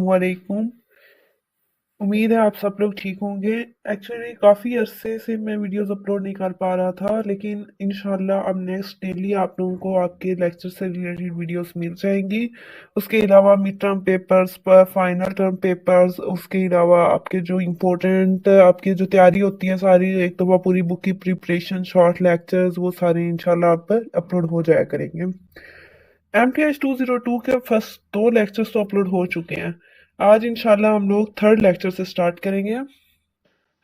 वालेकुम। उम्मीद है आप सब लोग ठीक होंगे। एक्चुअली काफ़ी अरसे से मैं वीडियोस अपलोड नहीं कर पा रहा था, लेकिन इंशाल्लाह अब नेक्स्ट डेली आप लोगों को आपके लेक्चर से रिलेटेड वीडियोस मिल जाएंगी। उसके अलावा मिड टर्म पेपर्स पर फाइनल टर्म पेपर्स, उसके अलावा आपके जो इम्पोर्टेंट आपकी जो तैयारी होती है सारी, एक दफ़ा पूरी बुक की प्रिपरेशन, शॉर्ट लेक्चर्स, वो सारे इंशाल्लाह आप पर अपलोड हो जाया करेंगे। MTH 202 के फर्स्ट दो लेक्चर्स तो अपलोड हो चुके हैं। आज इंशाल्लाह हम लोग थर्ड लेक्चर से स्टार्ट करेंगे।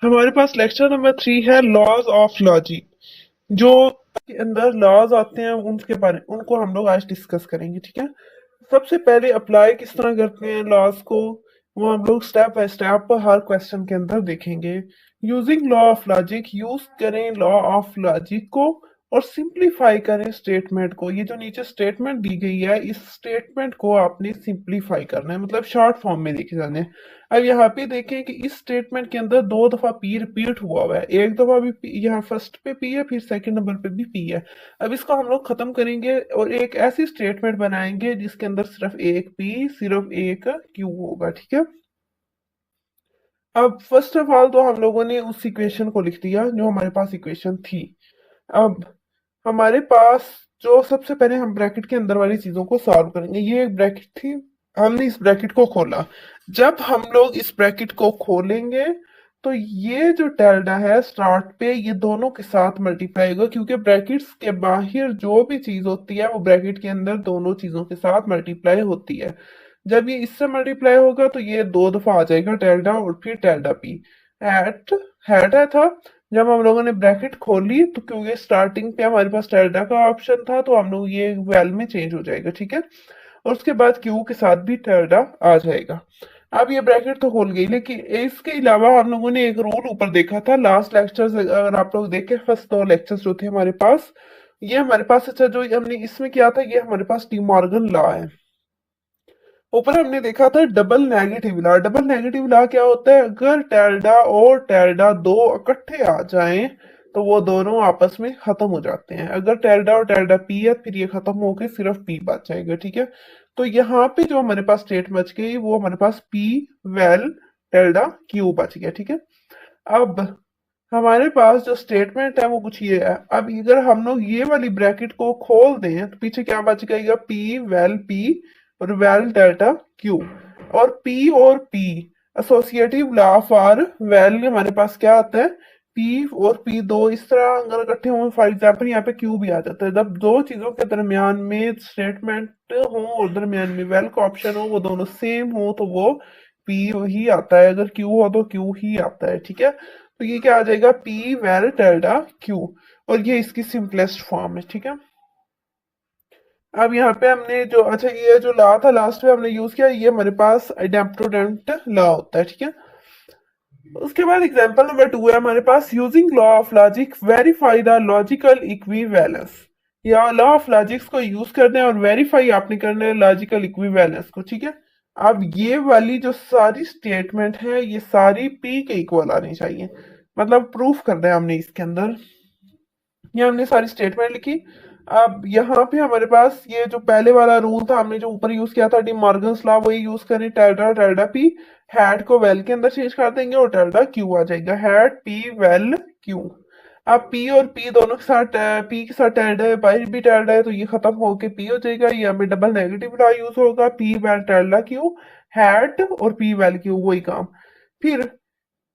हमारे पास लेक्चर नंबर 3 है लॉज ऑफ लॉजिक। जो के अंदर लॉज आते हैं उनके बारे उनको हम लोग आज डिस्कस करेंगे, ठीक है। सबसे पहले अप्लाई किस तरह करते हैं लॉज को, वो हम लोग step by step her question के अंदर देखेंगे। Using law of logic, use करें लॉ ऑफ लॉजिक को और सिंप्लीफाई करें स्टेटमेंट को। ये जो नीचे स्टेटमेंट दी गई है, इस स्टेटमेंट को आपने सिंप्लीफाई करना है, मतलब शॉर्ट फॉर्म में लिखे जाने हैं। अब यहाँ पे देखें कि इस स्टेटमेंट के अंदर दो दफा पी रिपीट हुआ हुआ है। एक दफा भी P, यहाँ फर्स्ट पे पी है, फिर सेकंड नंबर पे भी पी है। अब इसको हम लोग खत्म करेंगे और एक ऐसी स्टेटमेंट बनाएंगे जिसके अंदर सिर्फ एक पी, सिर्फ एक क्यू होगा, ठीक है। अब फर्स्ट ऑफ ऑल तो हम लोगों ने उस इक्वेशन को लिख दिया जो हमारे पास इक्वेशन थी। अब हमारे पास जो सबसे पहले हम ब्रैकेट के अंदर वाली चीजों को सॉल्व करेंगे। ये एक ब्रैकेट थी, हमने इस ब्रैकेट को खोला। जब हम लोग इस ब्रैकेट को खोलेंगे तो ये जो डेल्टा है स्टार्ट पे, ये दोनों के साथ मल्टीप्लाई होगा, क्योंकि ब्रैकेट्स के बाहर जो भी चीज होती है वो ब्रैकेट के अंदर दोनों चीजों के साथ मल्टीप्लाई होती है। जब ये इससे मल्टीप्लाई होगा तो ये दो दफा आ जाएगा डेल्टा और फिर डेल्टा पी। एट हेड है था। जब हम लोगों ने ब्रैकेट खोली तो क्योंकि स्टार्टिंग पे हमारे पास डेल्टा का ऑप्शन था, तो हम लोग ये वेल में चेंज हो जाएगा, ठीक है। और उसके बाद क्यू के साथ भी डेल्टा आ जाएगा। अब ये ब्रैकेट तो खोल गई, लेकिन इसके अलावा हम लोगों ने एक रूल ऊपर देखा था लास्ट लेक्चर से। अगर आप लोग देखें फर्स्ट दो लेक्चर्स जो थे हमारे पास, ये हमारे पास, अच्छा जो हमने इसमें किया था, ये हमारे पास डी मॉर्गन लॉ है। ऊपर हमने देखा था double negative law. Double negative law क्या होता है? अगर टेल्डा और टेल्डा दो इकट्ठे आ जाएं तो वो दोनों आपस में खत्म हो जाते हैं। अगर टेल्डा और टेल्डा पी है, फिर ये खत्म होके सिर्फ पी बच जाएगा, ठीक है। तो यहाँ पे जो हमारे पास स्टेट बच गई वो हमारे पास पी वेल टेल्डा क्यू बच गया, ठीक है। अब हमारे पास जो स्टेटमेंट है वो कुछ ये है। अब अगर हम लोग ये वाली ब्रैकेट को खोल दें तो पीछे क्या बच जाएगा? पी वेल पी और वेल डेल्टा क्यू। और P associative law for well हमारे पास क्या आता है? पी और पी दो इस तरह अगर इकट्ठे हों, फॉर एग्जाम्पल यहाँ पे क्यू भी आ जाता है। जब दो चीजों के दरमियान में स्टेटमेंट हो और दरमियान में वेल का ऑप्शन हो, वो दोनों सेम हो, तो वो पी ही आता है। अगर क्यू हो तो क्यू ही आता है, ठीक है। तो ये क्या आ जाएगा? P well delta Q. और ये इसकी सिंपलेस्ट फॉर्म है, ठीक है। अब यहाँ पे हमने जो, अच्छा ये जो लॉ था लास्ट में हमने यूज किया, ये हमारे पास इडेम्प्टोडेंट लॉ होता है, ठीक है। उसके बाद एग्जांपल नंबर 2 है हमारे पास, using law of logic verify the logical equivalence. या लॉ ऑफ लॉजिक्स को यूज करना है और वेरीफाई आपने करना है लॉजिकल इक्विवेलेंस को, ठीक है। अब ये वाली जो सारी स्टेटमेंट है ये सारी पी के इक्वल आनी चाहिए, मतलब प्रूफ करना है हमने इसके अंदर। ये हमने सारी स्टेटमेंट लिखी। अब यहाँ पे हमारे पास ये जो पहले वाला रूल था हमने जो ऊपर यूज किया था डी मॉर्गन्स लॉ, वही यूज करें। टेल्डा टेल्डा पी, हैड को वेल के अंदर चेंज कर देंगे और टेल्डा क्यू आ जाएगा। Had P vel Q. अब पी और पी दोनों के साथ, पी के साथ टेल्डा है, बाई भी टेल्डा है, तो ये खत्म होके पी हो जाएगा। ये हमें डबल नेगेटिव लॉ यूज होगा, P vel tilde Q. Had और पी वेल क्यू वही काम। फिर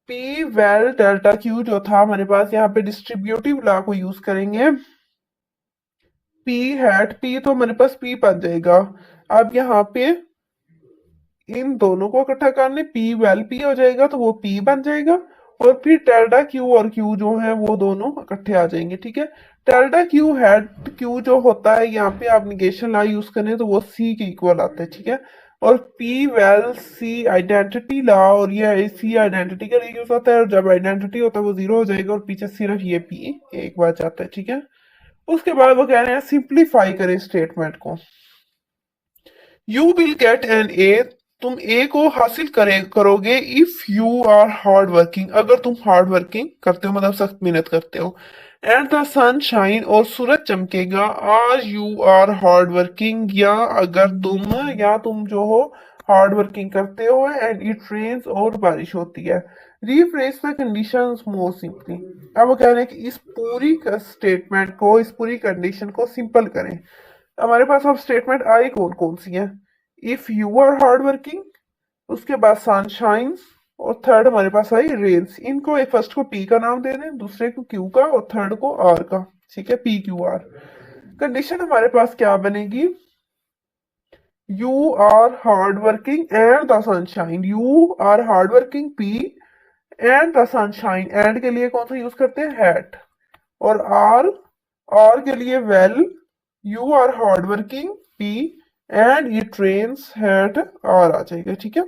पी वेल डेल्टा क्यू जो था हमारे पास, यहाँ पे डिस्ट्रीब्यूटिव लॉ को यूज करेंगे। पी हैट पी तो हमारे पास पी बन जाएगा। अब यहाँ पे इन दोनों को इकट्ठा करने, पी वेल पी हो जाएगा तो वो पी बन जाएगा। और फिर टेल्डा क्यू और क्यू जो है वो दोनों इकट्ठे आ जाएंगे, ठीक है। टेल्डा क्यू हैट क्यू जो होता है, यहाँ पे आप निगेशन लॉ यूज करें तो वो सी के इक्वल आता है, ठीक है। और पी वेल सी आइडेंटिटी लॉ, और ये सी आइडेंटिटी का यूज होता है, और जब आइडेंटिटी होता है वो जीरो हो जाएगा और पीछे सिर्फ ये पी एक बार जाता है, ठीक है। उसके बाद वो कह रहे हैं सिंप्लीफाई करें स्टेटमेंट को। You will get an A, तुम ए को हासिल करोगे if you are hard working, अगर तुम हार्ड वर्किंग करते हो, मतलब सख्त मेहनत करते हो। एंड द सन शाइन, और सूरज चमकेगा। R you are hard working, या अगर तुम, या तुम जो हो हार्ड वर्किंग करते हो एंड इट रेन्स और बारिश होती है। Refresh the conditions more simply. अब वो कह रहे हैं कि इस पूरी स्टेटमेंट को, इस पूरी कंडीशन को सिंपल करें। हमारे पास अब स्टेटमेंट आई कौन कौन सी है? If you are hard working, उसके बाद सनशाइन्स, और थर्ड हमारे पास आई रेन्स। इनको एक फर्स्ट को पी का नाम दे दें, दूसरे को क्यू का और थर्ड को आर का। ठीक है, पी क्यू आर। कंडीशन हमारे पास क्या बनेगी? You are hard working and the sunshine. You are hard working P and the sunshine. And के लिए कौन सा यूज करते हैं? हैट। और आर, आर के लिए vel. You are hard working P and it rains hat R आ जाएगा। ठीक है,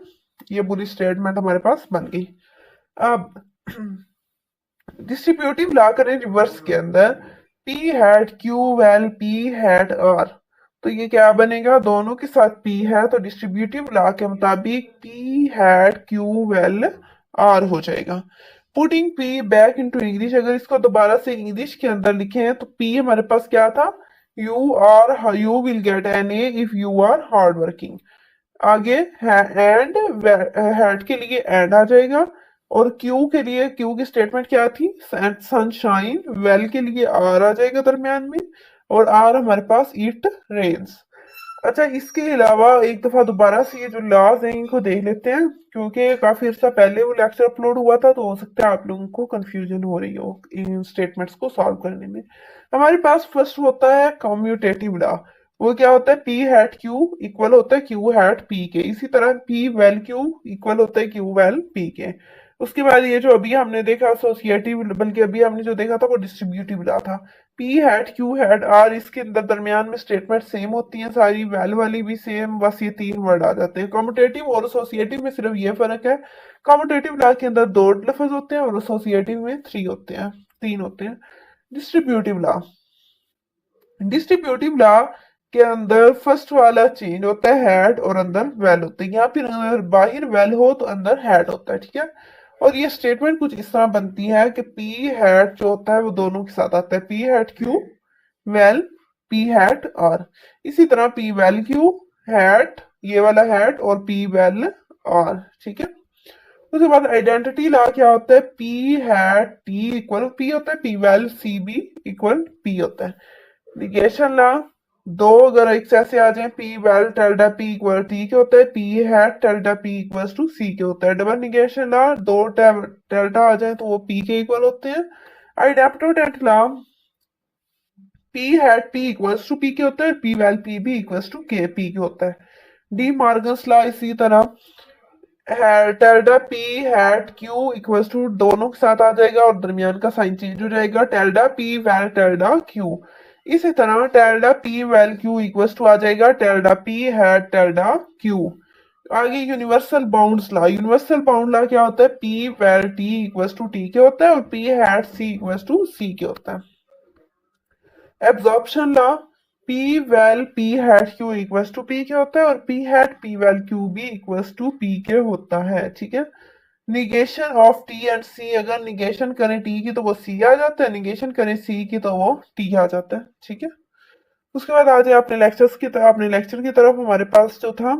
ये पूरी स्टेटमेंट हमारे पास बन गई। अब डिस्ट्रीब्यूटिव ला करें रिवर्स के अंदर, P hat Q vel P hat R. तो ये क्या बनेगा? दोनों के साथ पी है तो डिस्ट्रीब्यूटिव लॉ के मुताबिक P hat Q vel R हो जाएगा। Putting P back into English, अगर इसको दोबारा से इंग्लिश के अंदर लिखें तो पी हमारे पास क्या था? You will get an A if you are hard working. आगे एंड, हैड के लिए एंड आ जाएगा। और क्यू के लिए, क्यू की स्टेटमेंट क्या थी? सनशाइन। वेल के लिए आर आ जाएगा दरमियान में। और आर हमारे पास इट रेन्स। अच्छा, इसके अलावा एक दफा दोबारा से ये जो लॉज हैं इनको देख लेते हैं, क्योंकि काफी अर्सा पहले वो लेक्चर अपलोड हुआ था, तो हो सकता है आप लोगों को कंफ्यूजन हो रही हो इन स्टेटमेंट्स को सॉल्व करने में। हमारे पास फर्स्ट होता है कम्यूटेटिव लॉ। वो क्या होता है? पी हैट क्यू इक्वल होता है क्यू हैट पी के। इसी तरह पी वेल क्यू इक्वल होता है क्यू वेल पी के। उसके बाद ये जो अभी हमने देखा एसोसिएटिव, बल्कि अभी हमने जो देखा था वो डिस्ट्रीब्यूटिव लॉ था। P hat Q hat R, इसके अंदर दरमियान में स्टेटमेंट सेम होती हैं सारी, वेल वाली भी सेम, बस ये तीन वर्ड आ जाते हैं। कम्यूटेटिव और एसोसिएटिव में सिर्फ ये फर्क है, कम्यूटेटिव लॉ के अंदर दो लफ्ज होते हैं और एसोसिएटिव में थ्री होते हैं, तीन होते हैं। डिस्ट्रीब्यूटिव लॉ, डिस्ट्रीब्यूटिव लॉ के अंदर फर्स्ट वाला चेंज होता है हैड और अंदर वेल होता है। यहाँ फिर अगर बाहर वेल हो तो अंदर हैड होता है। ठीक है, और ये स्टेटमेंट कुछ इस तरह बनती है कि पी हैट जो होता है वो दोनों के साथ आता है, P hat Q vel P hat R. इसी तरह पी वेल क्यू हैट, ये वाला हैट, और पी वेल आर। ठीक है, उसके बाद आइडेंटिटी लॉ क्या होता है? P hat T equal P होता है, P vel C B equal P होता है। निगेशन लॉ, दो अगर एक से ऐसे आ जाए, P vel tilde P equal T के होता है, P hat tilde P equal to C के होता है। डबल निगेशन लॉ, दो टेल्डा आ जाए तो वो पी के इक्वल होते हैं। Idempotent law, P hat P equals to P के होता है, पी वेल पी भी इक्वल्स टू के पी के होता है। डी मार्गन्स लॉ इसी तरह, tilde P hat Q equals to दोनों के साथ आ जाएगा और दरमियान का साइन चेंज हो जाएगा, tilde P vel tilde Q. इसी तरह tilde P vel Q equals to आ जाएगा tilde P hat tilde Q. आगे universal bounds law, universal bound law क्या होता है? P vel T equals to T के होता है और P hat C equals to C के होता है। Absorption law, P vel P hat Q equals to P के होता है और P hat P vel Q भी इक्वल्स टू पी के होता है। ठीक है, निगेशन ऑफ टी एंड सी, अगर निगेशन करें टी की तो वो सी आ जाता है, निगेशन करें सी की तो वो टी आ जाता है। ठीक है, उसके बाद आ जाए अपने लेक्चर्स की तरफ, अपने लेक्चर की तरफ। हमारे पास जो था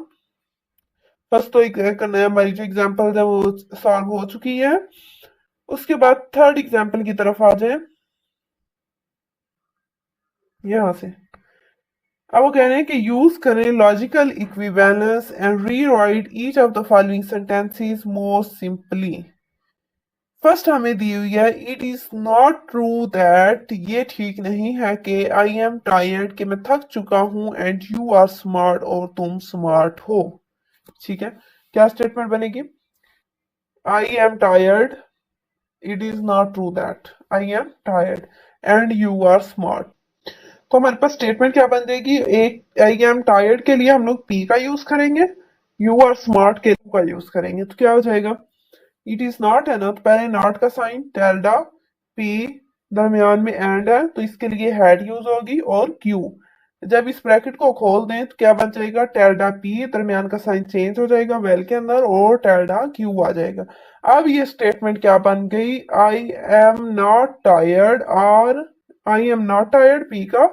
फर्स्ट तो एक हमारी जो एग्जांपल है वो सॉल्व हो चुकी है। उसके बाद थर्ड एग्जांपल की तरफ आ जाए, यहां से। अब वो कह रहे हैं कि यूज करें logical equivalence and rewrite each of the following sentences more simply. First हमें दी हुई है, it is not true that, ये ठीक नहीं है कि आई एम टायर्ड, कि मैं थक चुका हूं, एंड यू आर स्मार्ट, और तुम स्मार्ट हो। ठीक है, क्या स्टेटमेंट बनेगी? I am tired, it is not true that I am tired and you are smart. तो हमारे पास स्टेटमेंट क्या बन जाएगी? एक आई एम टायर्ड के लिए हम लोग पी का यूज करेंगे, यू आर स्मार्ट के लिए का यूज करेंगे, तो क्या हो जाएगा? इट इज नॉट है ना, तो पहले नॉट का साइन, टेल्डा पी, दरमियान में एंड है तो इसके लिए हैड यूज होगी, और क्यू। जब इस ब्रैकेट को खोल दें तो क्या बन जाएगा? टेल्डा पी, दरमियान का साइन चेंज हो जाएगा वेल के अंदर, और टेल्डा क्यू आ जाएगा। अब ये स्टेटमेंट क्या बन गई? आई एम नॉट टायर्ड, और I am not tired P का,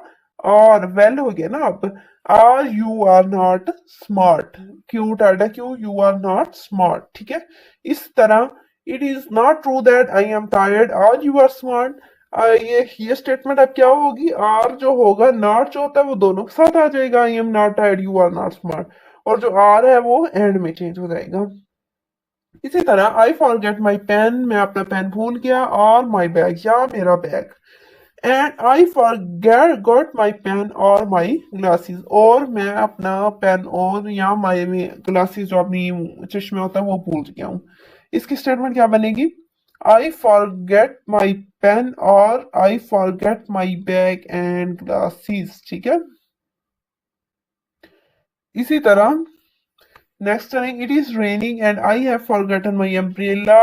और वेल हो गया ना अब। R you are not smart, Q टाटा Q, you are not smart, ठीक है। इस तरह it is not true that I am tired, R you are smart. ये स्टेटमेंट अब क्या होगी, आर जो होगा नॉट जो होता है वो दोनों के साथ आ जाएगा, I am not tired, you are not smart, और जो आर है वो एंड में चेंज हो जाएगा। इसी तरह आई फॉरगेट माई पेन, मैं अपना पेन भूल गया, और माई बैग या मेरा bag, and I forget got my pen और माई ग्लासेस, और मैं अपना पेन और या माई ग्लासेस जो अपनी चश्मे होता है वो भूल गया हूँ। इसकी स्टेटमेंट क्या बनेगी, आई फॉरगेट माई पेन और I forget my bag and glasses, ठीक है। इसी तरह next running, it is raining and I have forgotten my umbrella,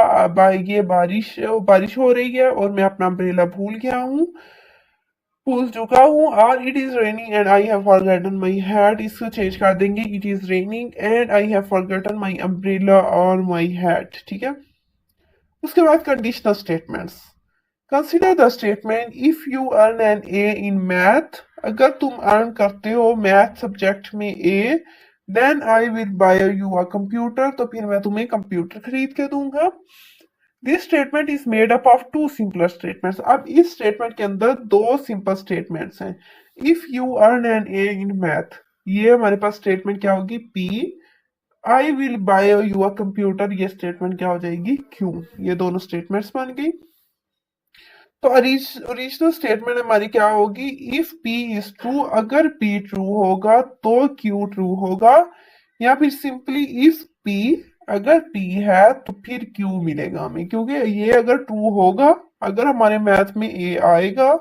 ये बारिश बारिश हो रही है और मैं अपना अम्ब्रेला भूल गया हूँ, भूल चुका हूँ। और it is raining and I have forgotten my hat, इसको चेंज कर देंगे, it is raining and I have forgotten my umbrella और माई हैट, ठीक है। उसके बाद conditional statements, consider the statement if you earn an A in math, अगर तुम अर्न करते हो मैथ सब्जेक्ट में A, then I will buy you a computer, तो फिर मैं तुम्हें कंप्यूटर खरीद के दूंगा। This statement is made up of two simpler statements, अब इस स्टेटमेंट के अंदर दो सिंपल स्टेटमेंट्स हैं। If you earn an A in math, ये हमारे पास स्टेटमेंट क्या होगी P, I will buy you a computer, ये स्टेटमेंट क्या हो जाएगी क्यू। ये दोनों स्टेटमेंट्स बन गई। तो ओरिजिनल स्टेटमेंट हमारी क्या होगी, इफ P इज ट्रू, अगर P ट्रू होगा तो Q ट्रू होगा, या फिर सिंपली इफ P, अगर P है तो फिर Q मिलेगा हमें, क्योंकि ये अगर ट्रू होगा, अगर हमारे मैथ में A आएगा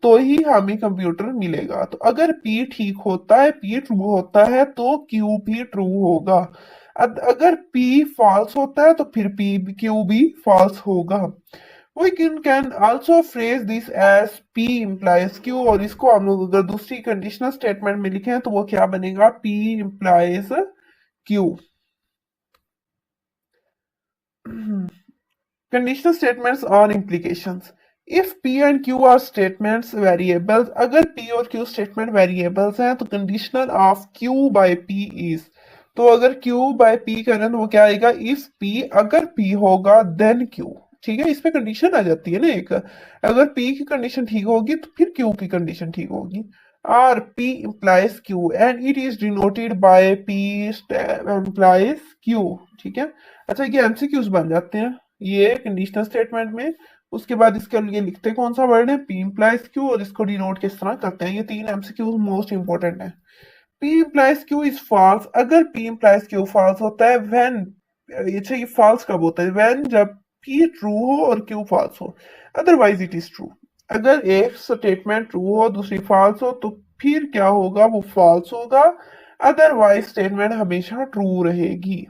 तो ही हमें कंप्यूटर मिलेगा। तो अगर P ठीक होता है, P ट्रू होता है तो Q भी ट्रू होगा। अगर P फॉल्स होता है तो फिर Q भी फॉल्स होगा। We can also phrase this as P implies Q, और इसको हम लोग अगर दूसरी कंडीशनल स्टेटमेंट में लिखें तो वो क्या बनेगा, P implies Q। Conditional statements और implications, if P and Q are statements variables, अगर P और Q statement variables हैं तो conditional of Q by P is, तो अगर Q by P करें तो वो क्या आएगा, if P, अगर P होगा then Q, ठीक है। इसमें कंडीशन आ जाती है ना एक, अगर P की कंडीशन ठीक होगी तो फिर Q की कंडीशन ठीक होगी। और P implies Q and it is denoted by P implies Q, ठीक है। अच्छा ये MCQs बन जाते हैं ये कंडीशनल स्टेटमेंट में। उसके बाद इसके लिए लिखते कौन सा वर्ड है, P implies Q, और इसको डिनोट किस तरह करते हैं, ये तीन MCQs मोस्ट इंपॉर्टेंट है। P implies Q is false, अगर P implies Q false होता है when, अच्छा ये false कब होता है, when जब P true हो और Q false हो, अदरवाइज इट इज ट्रू। अगर एक स्टेटमेंट ट्रू हो दूसरी false हो तो फिर क्या होगा, वो false होगा, अदरवाइज स्टेटमेंट हमेशा ट्रू रहेगी।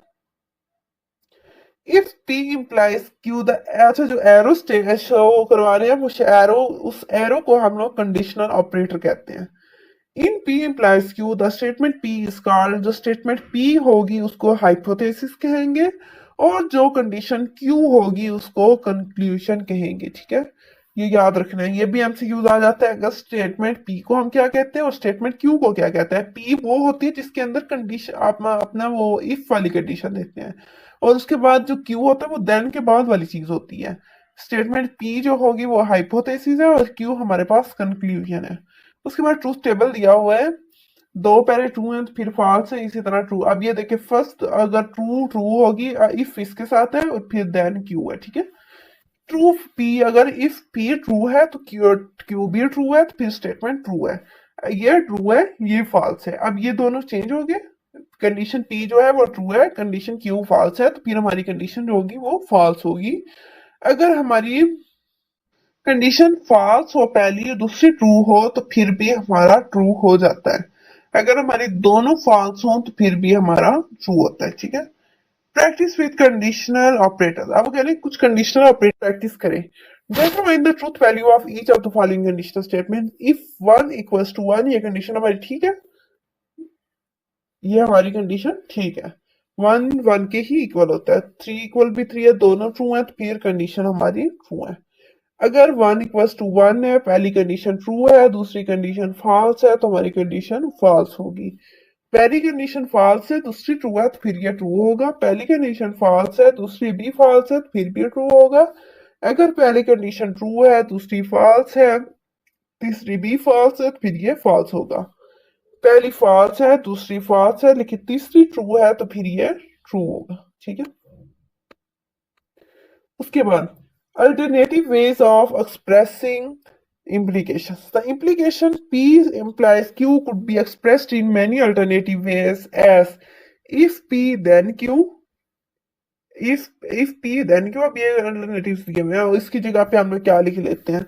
If P implies Q, the, अच्छा जो एरो शो करवा रहे हैं वो एरो, उस एरो को हम लोग कंडीशनल ऑपरेटर कहते हैं। इन P implies Q, the statement P is called, जो स्टेटमेंट P होगी उसको हाइपोथेसिस कहेंगे, और जो कंडीशन Q होगी उसको कंक्लूजन कहेंगे, ठीक है। ये याद रखना है, ये भी एमसीक्यूज आ जाता है, अगर स्टेटमेंट P को हम क्या कहते हैं और स्टेटमेंट Q को क्या कहते हैं। P वो होती है जिसके अंदर कंडीशन आप अपना वो इफ वाली कंडीशन देते हैं, और उसके बाद जो Q होता है वो देन के बाद वाली चीज होती है। स्टेटमेंट P जो होगी वो हाइपोथेसिस है और Q हमारे पास कंक्लूजन है। उसके बाद ट्रूथ टेबल दिया हुआ है, दो पहले ट्रू हैं तो फिर फॉल्स है, इसी तरह ट्रू। अब ये देखिए फर्स्ट अगर ट्रू ट्रू होगी इफ इसके साथ है और फिर देन क्यू है, ठीक है। ट्रू पी, अगर इफ पी ट्रू है तो क्यू भी ट्रू है, तो फिर स्टेटमेंट ट्रू है। ये ट्रू है ये फॉल्स है, अब ये दोनों चेंज हो गए, कंडीशन पी जो है वो ट्रू है, कंडीशन क्यू फॉल्स है, तो फिर हमारी कंडीशन जो होगी वो फॉल्स होगी। अगर हमारी कंडीशन फॉल्स हो पहली और दूसरी ट्रू हो तो फिर भी हमारा ट्रू हो जाता है। अगर हमारी दोनों फॉल्स हो तो फिर भी हमारा ट्रू होता है, ठीक है। प्रैक्टिस विद कंडीशनल ऑपरेटर, अब कह रहे हैं कुछ कंडीशनल ऑपरेटर प्रैक्टिस करें। Determine the truth value of each of the following conditional statement, if 1 equals to 1, ये कंडीशन हमारी ठीक है, ये हमारी कंडीशन ठीक है। 1 1 के ही इक्वल होता है, 3 इक्वल भी 3 है, दोनों ट्रू है, तो फिर कंडीशन हमारी ट्रू है। अगर 1 = 1 है, पहली कंडीशन ट्रू है, दूसरी कंडीशन फॉल्स है, तो हमारी कंडीशन फॉल्स होगी। पहली कंडीशन फॉल्स है, दूसरी ट्रू है, तो फिर ये ट्रू होगा। पहली कंडीशन फॉल्स है, दूसरी भी फॉल्स है, तो फिर भी ट्रू होगा। अगर पहली कंडीशन ट्रू है, दूसरी फॉल्स है, तीसरी भी फॉल्स है, तो फिर ये फॉल्स होगा। पहली फॉल्स है, दूसरी फॉल्स है, लेकिन तीसरी ट्रू है, तो फिर ये ट्रू होगा। ठीक है। उसके बाद alternative ways of expressing implications. The implication P implies Q could be expressed in many alternative ways as if P then Q, if P then Q। अब ये alternatives दिए हुए हैं, इसकी जगह पे हम लोग क्या लिख लेते हैं,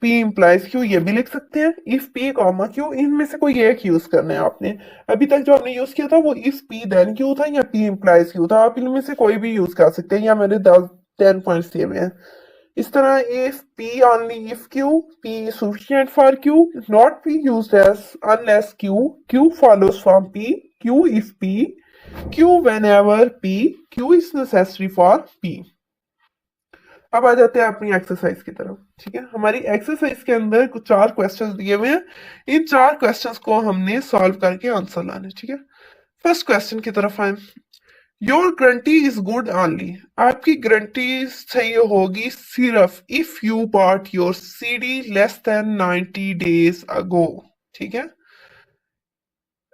P implies Q ये भी लिख सकते हैं, if P कॉमा Q, इनमें से कोई एक यूज करना है आपने। अभी तक जो हमने यूज किया था वो if P then Q था या P implies Q था, आप इनमें से कोई भी यूज कर सकते हैं, या मेरे 10 पॉइंट्स दिए हुए हैं। इस तरह if P only if Q, P is sufficient for Q, not P used as unless Q follows from P, Q if P, Q whenever P, Q is necessary for P। अब आ जाते हैं अपनी exercise की तरफ। ठीक है, हमारी exercise के अंदर कुछ 4 क्वेश्चंस दिए हुए हैं, इन 4 क्वेश्चंस को हमने सॉल्व करके आंसर लाने। ठीक है, फर्स्ट क्वेश्चन की तरफ आए। Your guarantee is good only, आपकी गारंटी सही होगी सिर्फ if you bought your CD less than 90 days ago. ठीक है,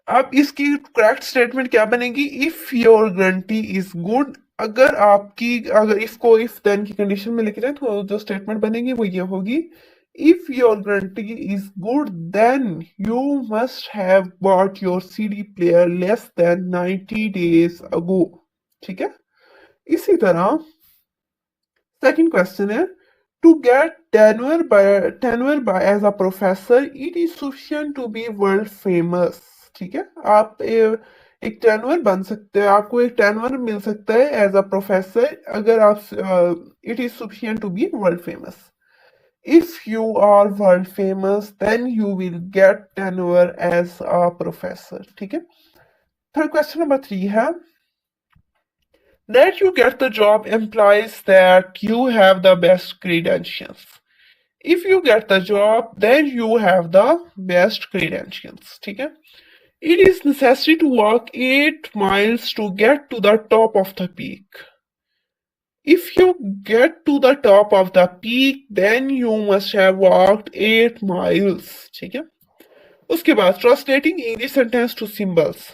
अब इसकी करेक्ट स्टेटमेंट क्या बनेगी, if your guarantee is good. अगर इसको इफ देन की कंडीशन में लिख रहे हैं तो जो स्टेटमेंट बनेगी वो ये होगी, if your guarantee is good then you must have bought your CD player less than 90 days ago. ठीक है, इसी तरह सेकंड क्वेश्चन है, to get tenure by as a professor it is sufficient to be world famous. ठीक है, आप एक टेनवर बन सकते हैं, आपको एक टेनवर मिल सकता है एज अ प्रोफेसर अगर आप it is sufficient to be world famous. If you are world famous then you will get tenure as a professor. ठीक है, थर्ड क्वेश्चन नंबर 3 है, that you get the job implies that you have the best credentials. If you get the job, then you have the best credentials. ठीक है, it is necessary to walk 8 miles to get to the top of the peak. If you get to the top of the peak, then you must have walked 8 miles. ठीक है, उसके बाद translating English sentence to symbols.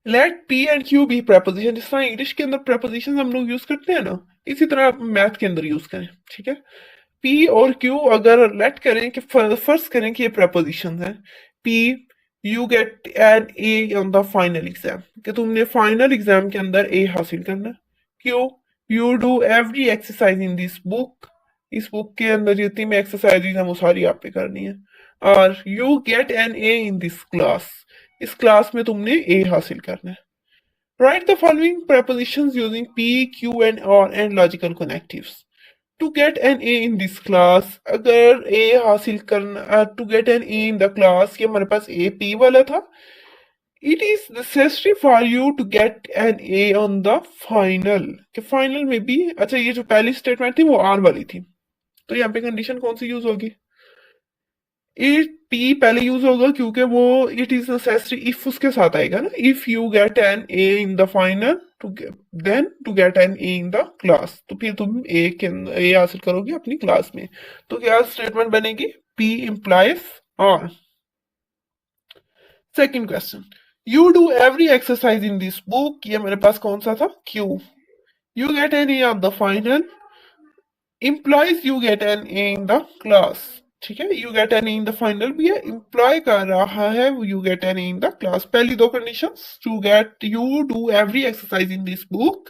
Let P and Q be proposition. जिस तरह English के अंदर preposition हम लोग यूज करते हैं ना, इसी तरह आप मैथ के अंदर यूज करें। ठीक है, पी और क्यू अगर लेट करें कि फर्स्ट करें कि ये प्रपोजिशन है, P you get an A on the final exam, कि तुमने फाइनल एग्जाम के अंदर ए हासिल करना। Q you do every exercise in this book, इस बुक के अंदर जितनी भी एक्सरसाइज है वो सारी आप पे करनी है। और you get an A in this class, इस क्लास में तुमने ए हासिल करना है। Write the following prepositions using P Q and और and logical connectives. To get an A in this class, अगर ए हासिल करना, to get an A in the class, ये हमारे पास ए पी वाला था। It is necessary for you to get an A on the final, कि final में भी, अच्छा ये जो पहली स्टेटमेंट थी वो आर वाली थी, तो यहाँ पे कंडीशन कौन सी यूज होगी, इट पी पहले यूज होगा क्योंकि वो इट इज नेसेसरी इफ उसके साथ आएगा ना, if you get an A in the final then to get an A in the class, तो फिर तुम ए के ए हासिल करोगे अपनी क्लास में। तो क्या स्टेटमेंट बनेगी, पी इंप्लाइज और। Second question, you do every exercise in this book, ये मेरे पास कौन सा था, Q. You get an A of the final implies you get an A in the class. ठीक है, you get an in the final भी है, इंप्लॉय कर रहा है you get an in the class. पहली दो conditions, to get you do every exercise in this book,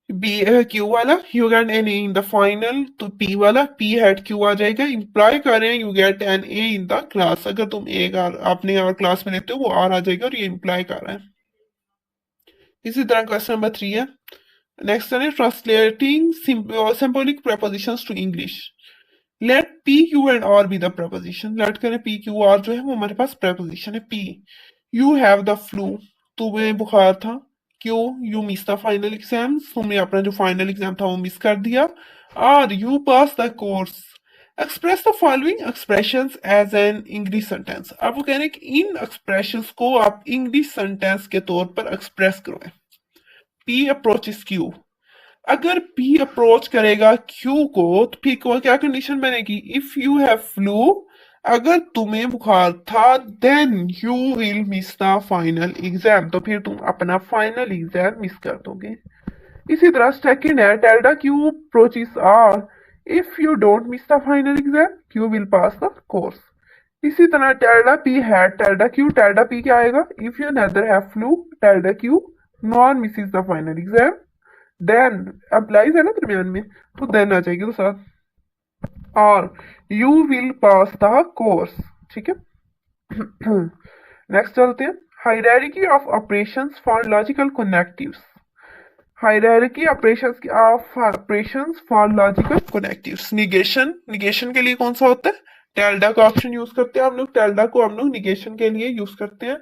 B Q वाला, you get an in the final, तो P वाला पी हेड क्यू आ जाएगा, इंप्लॉय कर रहे हैं you get an A in the class, अगर तुम ए अपने और क्लास में लेते हो वो आर आ जाएगा और ये इंप्लॉय कर रहा है। इसी तरह क्वेश्चन नंबर 3 है, नेक्स्ट है translating symbolic propositions to English. Let P Q and R be the proposition, let करें पी क्यू आर जो है वो हमारे पास प्रपोजिशन है। P, you have the flu, तुम्हें बुखार था। Q? You miss the final exam, तुमने अपना जो फाइनल एग्जाम था वो मिस कर दिया। R you pass the course. Express the following expressions as an English sentence. अब वो कह रहे हैं कि इन एक्सप्रेशंस को आप इंग्लिश सेंटेंस के तौर पर एक्सप्रेस करो। P approaches Q. अगर पी अप्रोच करेगा क्यू को तो फिर को क्या कंडीशन बनेगी? इफ यू हैव फ्लू, अगर तुम्हें बुखार था, then you will miss the final exam, तो फिर तुम अपना फाइनल एग्जाम मिस कर दोगे। इसी तरह सेकंड है tilde Q approaches are, if you don't miss the final exam Q will pass the course. इसी तरह टेल्डा पी है टेल्डा पी क्या आएगा? If you neither have flu, tilde Q nor misses the final exam, then applies है ना दरमियान में, तो देन आ जाएगी तो साथ, और you will pass the course. ठीक है। नेक्स्ट चलते हैं, hierarchy of operations for logical connectives. Hierarchy operations for logical connectives. Negation, negation के लिए कौन सा होता है? टेल्डा का ऑप्शन यूज करते हैं हम लोग, टेल्डा को हम लोग निगेशन के लिए यूज करते हैं।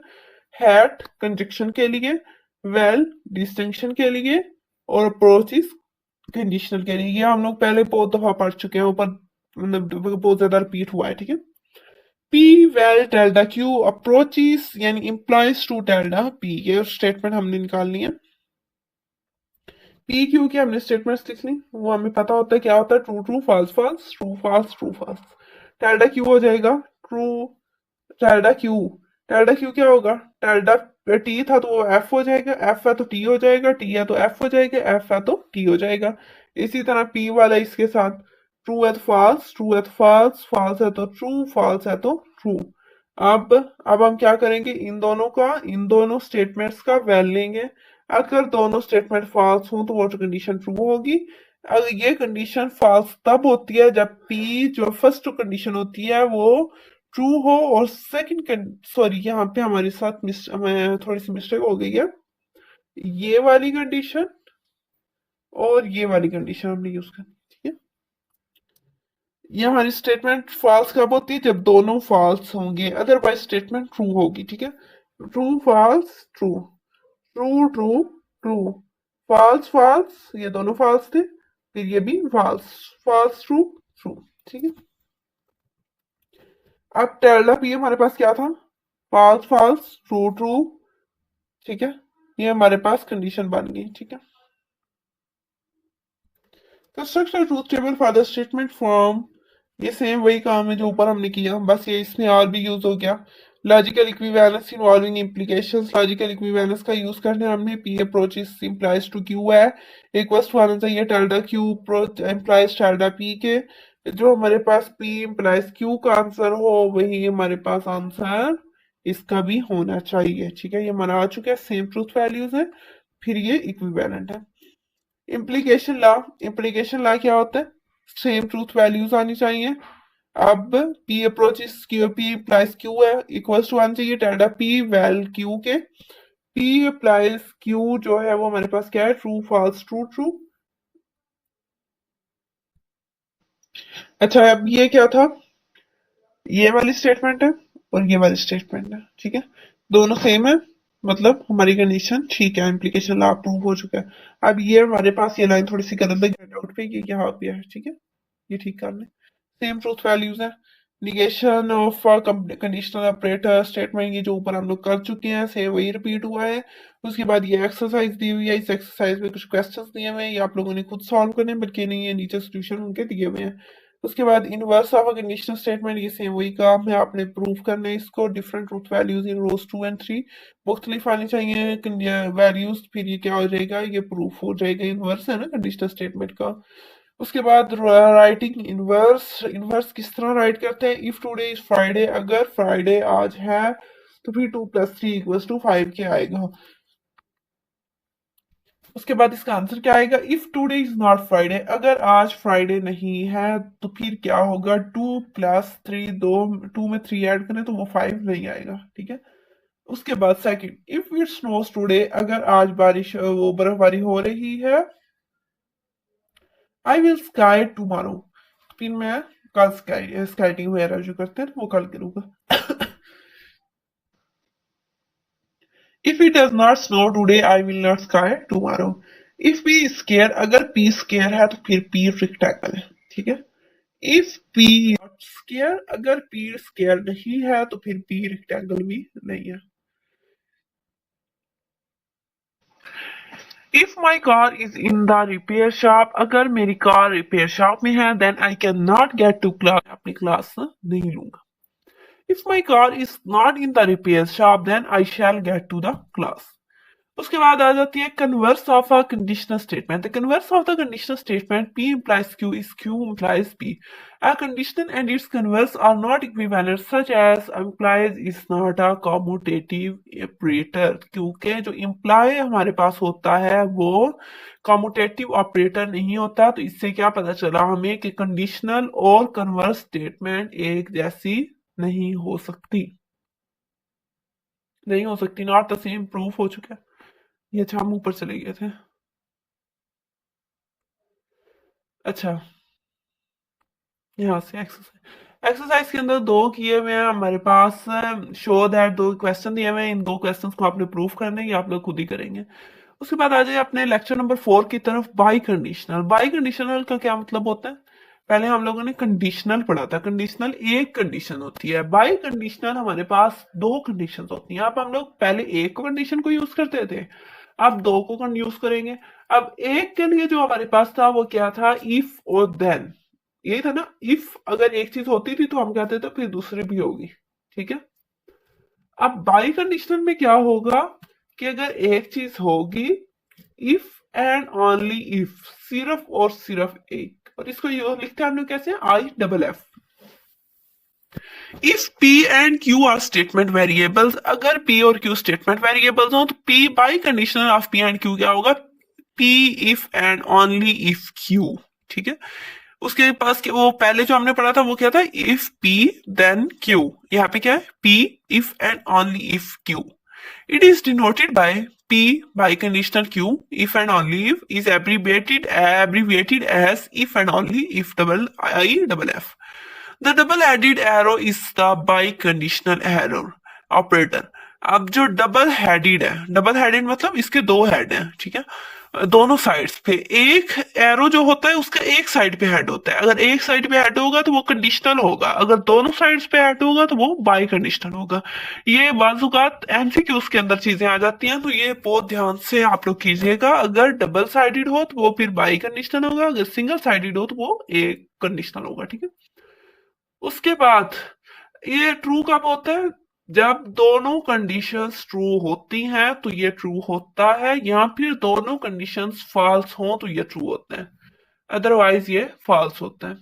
हैट कंजक्शन के लिए, वेल डिस्टिंक्शन के लिए, और अप्रोचेस कंडीशनल के लिए। ये हम लोग पहले बहुत दफा पढ़ चुके हैं, ऊपर मतलब बहुत ज्यादा रिपीट हुआ है। ठीक है। P vel tilde Q approaches यानी इम्प्लाइज टू टेल्डा पी, ये स्टेटमेंट हमने निकालनी है। पी क्यू की हमने स्टेटमेंट्स लिख ली, वो हमें पता होता है क्या होता है, true true false false, true false true false. Tilde Q हो जाएगा true, tilde Q, tilde Q क्या होगा? टेल्डा टी था तो वो एफ हो जाएगा, एफ है तो टी हो जाएगा, टी है तो एफ हो जाएगा, एफ है तो टी हो जाएगा। इसी तरह पी वाला इसके साथ, ट्रू है तो फॉल्स, ट्रू है तो फॉल्स, फॉल्स है तो ट्रू, फॉल्स है तो ट्रू। अब हम क्या करेंगे, इन दोनों स्टेटमेंट्स का वैल लेंगे। अगर दोनों स्टेटमेंट फॉल्स हो तो वो कंडीशन ट्रू होगी। अगर ये कंडीशन फॉल्स तब होती है जब पी जो फर्स्ट कंडीशन होती है वो ट्रू हो, और सेकंड, सॉरी यहाँ पे हमारे साथ हमें थोड़ी सी मिस्टेक हो गई है, ये वाली कंडीशन और ये वाली कंडीशन हमने यूज कर, ठीक है। ये हमारी स्टेटमेंट फॉल्स कब होती है? जब दोनों फॉल्स होंगे, अदरवाइज स्टेटमेंट ट्रू होगी। ठीक है। True false true, true true true, false false, ये दोनों फॉल्स थे, फिर ये भी फॉल्स, फॉल्स ट्रू ट्रू। ठीक है। अब टेल्डा पी हमारे पास क्या था? False false true true. ठीक है। ये हमारे पास कंडीशन बन गई। ठीक है। Construct a truth table for the statement form, ये सेम वही काम है जो ऊपर हमने किया, बस ये इसमें और भी यूज हो गया। Logical equivalence involving implications, logical equivalence का यूज करने हमने P approaches implies to Q है, इक्वल्स टू आना चाहिए tilde Q implies tilde P के। जो हमारे पास पी इंप्लाइज क्यू का आंसर हो वही हमारे पास आंसर इसका भी होना चाहिए। ठीक है। ये हमारा आ चुका है, सेम ट्रूथ वैल्यूज है, फिर ये इक्विवेलेंट है। इम्प्लीकेशन लॉ, इम्प्लीकेशन लॉ क्या होता है? सेम ट्रूथ वैल्यूज आनी चाहिए। अब P approaches Q, P implies Q है, इक्वल्स टू आना चाहिए टेल्डा पी वैल क्यू के। पी अप्लाइज क्यू जो है वो हमारे पास क्या है? True false true true. अच्छा, अब ये क्या था? ये वाली स्टेटमेंट है और ये वाली स्टेटमेंट है। ठीक है। दोनों सेम है, मतलब हमारी कंडीशन ठीक है, इम्प्लीकेशन लॉ प्रूव हो चुका है। अब ये हमारे पास ये लाइन थोड़ी सी गलत है, गेट आउट पे, ये यहाँ पे है। ठीक है। ये ठीक कर लें। सेम ट्रूथ वैल्यूज है। Negation of conditional operator statement, ये जो ऊपर हम लोग कर चुके हैं, सेम वही रिपीट हुआ है। उसके बाद ये एक्सरसाइज दी हुई है, इस एक्सरसाइज में कुछ क्वेश्चंस दिए हुए हैं, ये आप लोगों ने खुद सॉल्व करने हैं, बल्कि नहीं है नीचे सोल्यूशन उनके दिए हुए हैं। उसके बाद inverse of a conditional statement, ये सेम वही काम है, आपने प्रूव करना है इसको। Different truth values in rows 2 and 3 मुख्तलिफ आनी चाहिए वैल्यूज, फिर ये क्या हो जाएगा? ये प्रूफ हो जाएगा, इनवर्स है ना कंडीशनल स्टेटमेंट का। उसके बाद राइटिंग इनवर्स, इनवर्स किस तरह राइट करते हैं? इफ टुडे इज फ्राइडे, अगर फ्राइडे आज है तो फिर 2 + 3 इक्वल्स टू 5 क्या आएगा? उसके बाद इसका आंसर क्या आएगा? If today is not Friday, अगर आज फ्राइडे नहीं है तो फिर क्या होगा? 2 + 3, दो 2 में 3 ऐड करें तो वो 5 नहीं आएगा। ठीक है। उसके बाद सेकंड, इफ इट स्नोस टुडे, अगर आज बारिश वो बर्फबारी हो रही है, आई विल स्काई टुमारो, फिर मैं कल स्काइटिंग वगैरह जो करते हैं वो कल करूंगा। If it does not snow today, I will not sky tomorrow. If P square, अगर P स्केयर है तो फिर P रेक्टेंगल है, ठीक है। इफ P नॉट स्केयर, अगर P स्केयर नहीं है तो फिर P रेक्टेंगल भी नहीं है। If my car is in the repair shop, अगर मेरी कार रिपेयर शॉप में है, then I can not get to class, अपनी क्लास नहीं लूंगा। If my car is not in the repair shop, then I shell gate to the class. उसके बाद आ जाती है converse of a conditional statement. The converse of the conditional statement P implies Q is Q implies P. A conditional and its converse are not equivalent, such as implies is not a commutative operator, क्योंकि जो imply हमारे पास होता है वो commutative operator नहीं होता। तो इससे क्या पता चला हमें कि कंडीशनल और कन्वर्स स्टेटमेंट एक जैसी नहीं हो सकती, नहीं हो सकती, नॉट द सेम, प्रूफ हो चुका है। ये अच्छा, हम ऊपर चले गए थे। अच्छा, यहाँ से एक्सरसाइज, एक्सरसाइज के अंदर दो किए हुए हैं हमारे पास। शो दैट, दो क्वेश्चन दिए हुए हैं, इन दो क्वेश्चंस को आपने प्रूफ करना है, ये आप लोग खुद ही करेंगे। उसके बाद आ जाइए अपने लेक्चर नंबर 4 की तरफ। बाई कंडीशनल, बाई कंडीशनल का क्या मतलब होता है? पहले हम लोगों ने कंडीशनल पढ़ा था। कंडीशनल एक कंडीशन होती है, बाई कंडीशनल हमारे पास दो कंडीशन होती हैं। अब हम लोग पहले एक कंडीशन को यूज करते थे, अब दो को यूज करेंगे। अब एक के लिए जो हमारे पास था वो क्या था? इफ और देन, ये था ना। इफ अगर एक चीज होती थी तो हम कहते थे फिर दूसरी भी होगी, ठीक है। अब बाई कंडीशनल में क्या होगा कि अगर एक चीज होगी, इफ एंड ओनली इफ, सिर्फ और सिर्फ एक। और इसको ये लिखते हैं हम लोग कैसे? IFF। If P and Q are statement variables, अगर P और Q स्टेटमेंट वेरिएबल्स हो तो P biconditional of P and Q क्या होगा? P if and only if Q, ठीक है। उसके पास वो पहले जो हमने पढ़ा था वो क्या था? If P then Q। यहाँ पे क्या है? P if and only if Q। It is denoted by P by conditional Q, if and only if, is abbreviated as if and only if double IFF. The double added arrow is the biconditional arrow operator. अब जो double headed है, double headed मतलब इसके दो head हैं, ठीक है, दोनों साइड्स पे। एक एरो जो होता है उसका एक साइड पे हेड होता है, अगर एक साइड पे हेड होगा तो वो कंडीशनल होगा, अगर दोनों साइड्स पे हेड होगा तो वो बाई कंडीशनल होगा। ये बाजुकात एमसीक्यूज के अंदर चीजें आ जाती हैं, तो ये बहुत ध्यान से आप लोग कीजिएगा। अगर डबल साइडेड हो तो वो फिर बाई कंडीशनल होगा, अगर सिंगल साइडेड हो तो वो एक कंडीशनल होगा, ठीक है। उसके बाद ये ट्रू कब होता है? जब दोनों कंडीशंस ट्रू होती हैं तो ये ट्रू होता है, या फिर दोनों कंडीशंस फॉल्स हों तो ये ट्रू होता है, अदरवाइज ये फॉल्स होता है।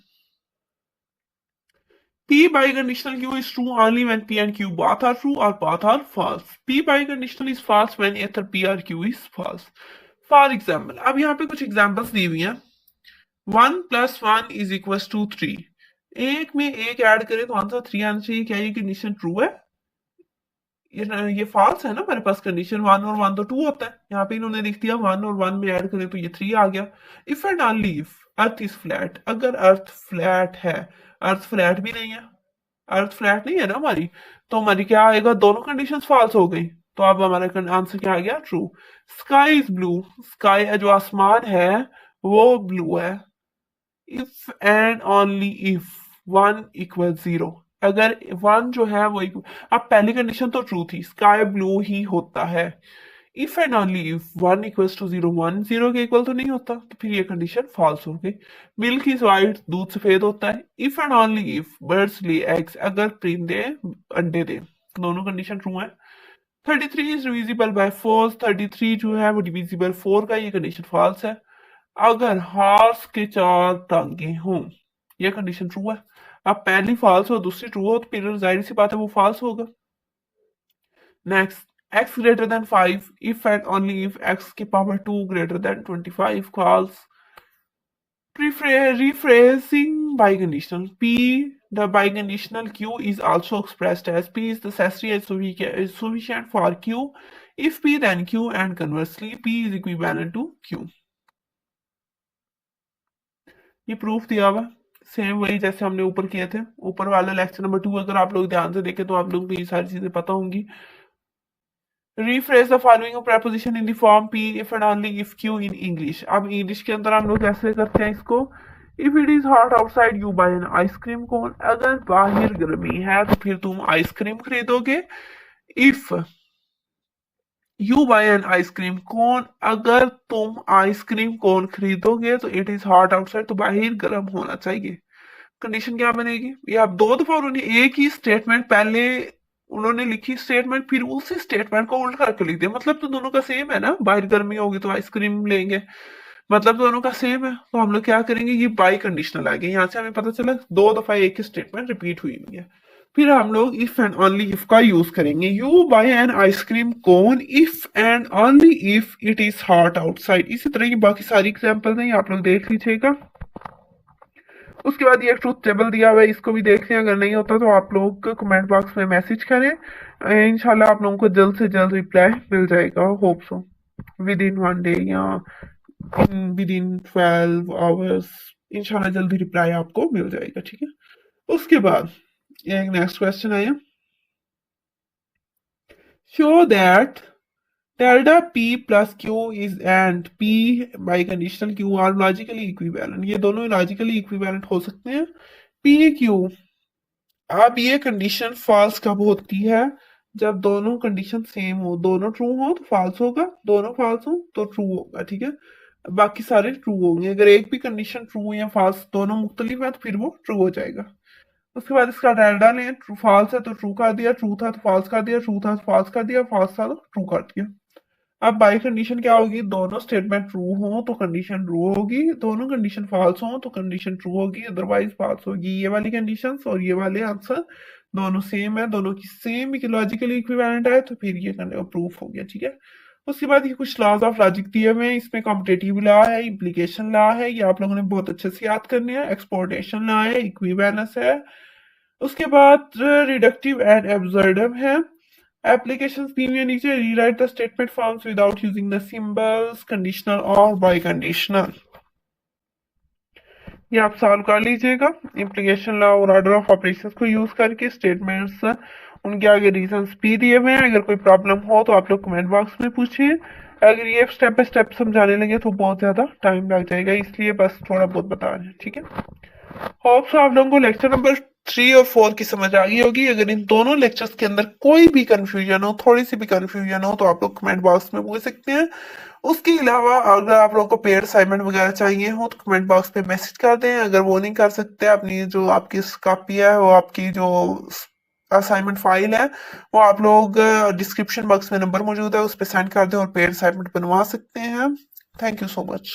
P biconditional Q is true only when P and Q both are true or both are false. P biconditional is false when either P or Q is false. For example, अब यहाँ पे कुछ examples दी हुई हैं। 1 + 1 is equal to 3। एक में एक add करें तो आंसर 3 आना चाहिए। क्या ये कंडीशन ट्रू है? ये फॉल्स है ना। हमारे पास कंडीशन 1 और 1 तो 2 होता है, यहाँ पे इन्होंने लिख दिया 1 और 1 में ऐड करें तो ये 3 आ गया। If and only if earth is flat, अगर अर्थ फ्लैट है, अर्थ फ्लैट भी नहीं है, अर्थ फ्लैट नहीं है ना हमारी, तो हमारी क्या आएगा? दोनों कंडीशंस फॉल्स हो गई, तो अब हमारा आंसर क्या आ गया? True. Sky is blue, sky जो आसमान है वो ब्लू है। इफ एंड ओनली इफ 1 = 0, अगर 1 जो है वो अब पहली कंडीशन तो ट्रू थी, स्काई ब्लू ही होता है। इफ एंड ओनली इफ 1 = 0, 1 0 के इक्वल तो नहीं होता, तो फिर ये कंडीशन फॉल्स हो गई। मिल्क इज वाइट, दूध सफेद होता है। If and only if birds lay eggs, अगर परिंदे अंडे दे, दोनों कंडीशन ट्रू है। 33 इज डिविजिबल बाय 4, 33 जो है वो डिविजिबल 4 का, ये कंडीशन फॉल्स है। अगर हॉर्स के 4 टांगे हों, ये कंडीशन ट्रू है। अब पहली फॉल्स हो दूसरी ट्रू हो तो फिर जाहिर सी बात है वो फॉल्स होगा। Next, x greater than 5 if and only if x की power 2 greater than 25 false. Rephrasing biconditional P, the biconditional Q is also expressed as P is necessary and sufficient for Q. If P then Q and conversely P is equivalent to Q. ये proof दिया हुआ same वही जैसे हमने ऊपर किए थे। ऊपर वाला लेक्चर नंबर 2 अगर आप लोग ध्यान से देखें तो आप लोग को ये सारी चीजें पता होंगी। rephrase the following preposition in the form P if and only if Q in English। अब इंग्लिश के अंदर हम लोग कैसे करते हैं इसको? If it is hot outside you buy an ice cream cone, अगर बाहर गर्मी है तो फिर तुम आइसक्रीम खरीदोगे। If you buy an ice cream cone, अगर तुम आइसक्रीम कोन खरीदोगे तो इट इज हॉट आउटसाइड, तो बाहर गर्म होना चाहिए। कंडीशन क्या बनेगी? ये आप दो दफा उन्होंने एक ही स्टेटमेंट पहले उन्होंने लिखी स्टेटमेंट, फिर उसी स्टेटमेंट को उल्ट करके लिख दिया। मतलब तो दोनों का सेम है ना, बाहर गर्मी होगी तो आइसक्रीम लेंगे, मतलब दोनों का सेम है। तो हम लोग क्या करेंगे, ये बाई कंडीशनल आ गई। यहाँ से हमें पता चला दो दफा एक ही स्टेटमेंट रिपीट हुई हुई है। फिर हम लोग इफ एंड ओनली इफ का यूज करेंगे। You buy an ice cream cone if and only if it is hot outside. इसी तरह की बाकी सारी एग्जाम्पल हैं, आप लोग देख लीजिएगा। उसके बाद ये ट्रूथ टेबल दिया हुआ है, इसको भी देख लें। अगर नहीं होता तो आप लोग कमेंट बॉक्स में मैसेज करें, इंशाल्लाह आप लोगों को जल्द से जल्द रिप्लाई मिल जाएगा। Hope so with in 1 day या विद इन 12 आवर्स, इंशाल्लाह जल्दी रिप्लाई आपको मिल जाएगा, ठीक है। उसके बाद एक नेक्स्ट क्वेश्चन आया, show that delta P plus Q is and P by conditional Q are logically equivalent। ये दोनों logically equivalent हो सकते हैं। P Q, अब ये कंडीशन फॉल्स कब होती है? जब दोनों कंडीशन सेम हो, दोनों ट्रू हो तो फॉल्स होगा, दोनों फॉल्स हो तो ट्रू होगा, ठीक है। बाकी सारे ट्रू होंगे। अगर एक भी कंडीशन ट्रू या फॉल्स दोनों मुख्तलिफ है तो फिर वो ट्रू हो जाएगा। उसके बाद इसका डेल्टा लें, ट्रू फॉल्स है तो ट्रू कर दिया, ट्रू था तो फॉल्स कर दिया, ट्रू था तो फॉल्स कर दिया, फॉल्स था तो ट्रू कर दिया। अब बाई कंडीशन क्या होगी? दोनों स्टेटमेंट ट्रू हो तो कंडीशन ट्रू होगी, दोनों कंडीशन फॉल्स हो तो कंडीशन ट्रू होगी, अदरवाइज फॉल्स होगी। ये वाली कंडीशन और ये वाले आंसर दोनों सेम है, दोनों की सेम लॉजिकली इक्विवेलेंट है, तो फिर ये प्रूफ हो गया, ठीक है। उसके बाद ये कुछ लॉज ऑफ लॉजिक दिए हुए हैं, इसमें कॉम्पिटेटिव लॉ है, इम्प्लीकेशन लॉ है, ये आप लोगों ने बहुत अच्छे से याद करने हैं। एक्सपोर्टेशन लॉ है, इक्विवेलेंस है। उसके बाद रिडक्टिव एंड एब्सर्डम है। एप्लीकेशंस दी हुई है नीचे। Rewrite the statement forms without using the symbols, conditional और बाई कंडीशनल। ये आप सॉल्व कर लीजिएगा। इम्प्लीकेशन लॉ और ऑर्डर ऑफ ऑपरेशंस को यूज करके स्टेटमेंट्स उनके आगे रीजंस भी दिए हुए हैं। अगर कोई प्रॉब्लम हो तो आप लोग कमेंट बॉक्स में पूछिए। अगर ये स्टेप बाय स्टेप समझाने लगे तो बहुत ज्यादा टाइम लग जाएगा, इसलिए बस थोड़ा बहुत बता रहे हैं, ठीक है। होप सो आप लोगों को लेक्चर नंबर 3 और 4 की समझ आ गई होगी। अगर इन दोनों लेक्चर्स के अंदर कोई भी कंफ्यूजन हो, थोड़ी सी भी कंफ्यूजन हो, तो आप लोग कमेंट बॉक्स में पूछ सकते हैं। उसके अलावा अगर आप लोगों को पेड असाइनमेंट वगैरह चाहिए हो तो कमेंट बॉक्स पे मैसेज कर दें। अगर वो नहीं कर सकते, अपनी जो आपकी कॉपी है, वो आपकी जो असाइनमेंट फाइल है, वो आप लोग डिस्क्रिप्शन बॉक्स में नंबर मौजूद है, उस पर सेंड कर दें और पेड असाइनमेंट बनवा सकते हैं। Thank you so much.